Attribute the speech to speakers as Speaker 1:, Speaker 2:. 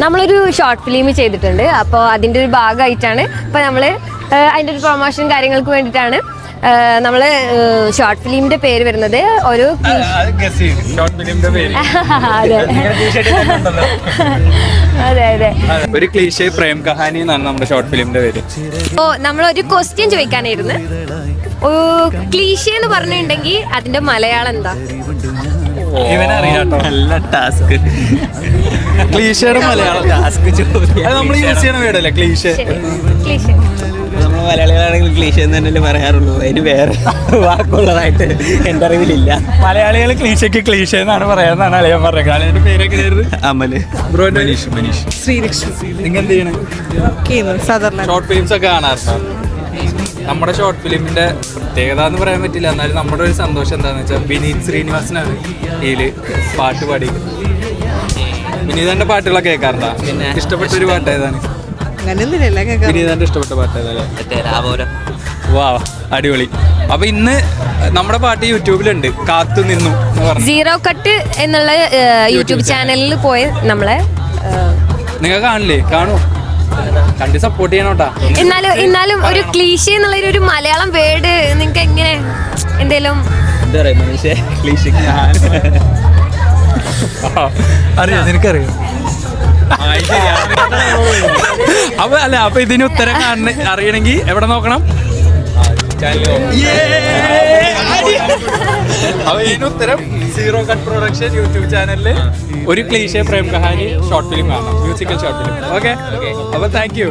Speaker 1: നമ്മളൊരു short film ചെയ്തിട്ടുണ്ട്. അപ്പോൾ അതിൻ്റെ ഒരു ഭാഗമായിട്ടാണ് ഇപ്പോൾ നമ്മൾ അതിൻ്റെ ഒരു പ്രൊമോഷൻ കാര്യങ്ങൾക്ക് വേണ്ടിയിട്ടാണ് നമ്മൾ ഷോർട്ട് ഫിലിമിൻ്റെ പേര് വരുന്നത് ഒരു അതെ അതെ
Speaker 2: ഒരു ക്ലീഷേ പ്രേം കഹാനി എന്നാണ് നമ്മുടെ ഷോർട്ട് ഫിലിമിന്റെ പേര്.
Speaker 1: ഓ നമ്മളൊരു ക്വസ്റ്റ്യൻ ചോദിക്കാനായിരുന്നു. ക്ലീഷേ എന്ന് പറഞ്ഞിട്ടുണ്ടെങ്കിൽ അതിന്റെ മലയാളം എന്താ?
Speaker 2: ഇവനറിയാട്ടോ.
Speaker 3: നല്ല ടാസ്ക്.
Speaker 2: ക്ലീഷയുടെ മലയാളം
Speaker 3: ടാസ്ക്
Speaker 2: അത് നമ്മൾ യൂസ് ചെയ്യണ വേർഡല്ലേ ക്ലീഷേ?
Speaker 1: ക്ലീഷേ
Speaker 3: നമ്മൾ മലയാളികളാണെങ്കിൽ ക്ലീഷ എന്ന് തന്നെ പറയാറുള്ളൂ. അതിന് വേറെ വാക്കുള്ളതായിട്ട് എൻ്റെ അറിവിലില്ല.
Speaker 2: മലയാളികൾ ക്ലീഷയ്ക്ക് ക്ലീഷ എന്നാണ് പറയാന്നാണ് അളിയാൻ പറഞ്ഞത്. അളിയന്റെ പേരൊക്കെ
Speaker 3: അമല്,
Speaker 2: ബ്രോ മനീഷ്.
Speaker 4: ശ്രീലക്ഷ്മി.
Speaker 2: നിങ്ങൾ എന്ത് ചെയ്യണേ?
Speaker 4: സാധാരണ
Speaker 2: ഷോർട്ട് ഫിലിംസ് ഒക്കെ കാണാറുണ്ടോ? നമ്മുടെ ഷോർട്ട് ഫിലിമിന്റെ പ്രത്യേകത എന്ന് പറയാൻ പറ്റില്ല, എന്നാലും നമ്മുടെ ഒരു സന്തോഷം എന്താണെന്ന് വെച്ചാൽ വിനീത് ശ്രീനിവാസനാണ് ഇതില് പാട്ട് പാടി. വിനീതന്റെ പാട്ടുകളൊക്കെ കേൾക്കാറുണ്ടോ?
Speaker 3: പിന്നെ
Speaker 2: ഇഷ്ടപ്പെട്ട ഒരു പാട്ട് ഏതാണ്?
Speaker 4: അങ്ങനെയൊന്നുമില്ല കേൾക്കാം.
Speaker 2: വിനീതന്റെ ഇഷ്ടപ്പെട്ട പാട്ട് ഏതല്ലേ? വാ അടിപൊളി. അപ്പൊ ഇന്ന് നമ്മുടെ പാട്ട് യൂട്യൂബിലുണ്ട്, കാത്തു നിന്നു എന്ന് പറഞ്ഞു.
Speaker 1: സീറോ കട്ട് എന്നുള്ള യൂട്യൂബ് ചാനലിൽ പോയി നമ്മളെ
Speaker 2: നിങ്ങൾ കാണില്ലേ? കാണൂ, കണ്ട് സപ്പോർട്ട് ചെയ്യണോട്ടാ.
Speaker 1: എന്നാലും ഒരു ക്ലീഷേ എന്നുള്ള ഒരു മലയാളം വേർഡ് നിങ്ങൾക്ക് എങ്ങനെ എന്തേലും
Speaker 3: എന്താ പറയാ മനുഷ്യ ക്ലീഷ?
Speaker 2: അറിയാം, നിനക്കറിയാം. അപ്പൊ ഇതിന് ഉത്തരം അറിയണമെങ്കിൽ എവിടെ നോക്കണം? അപ്പൊ ഇതിന് ഉത്തരം സീറോ കട്ട് പ്രൊഡക്ഷൻ യൂട്യൂബ് ചാനലില് ഒരു cliché Prem Kahani short film കാണാം, മ്യൂസിക്കൽ ഷോർട്ട് ഫിലിം. ഓക്കെ, അപ്പൊ താങ്ക് യു.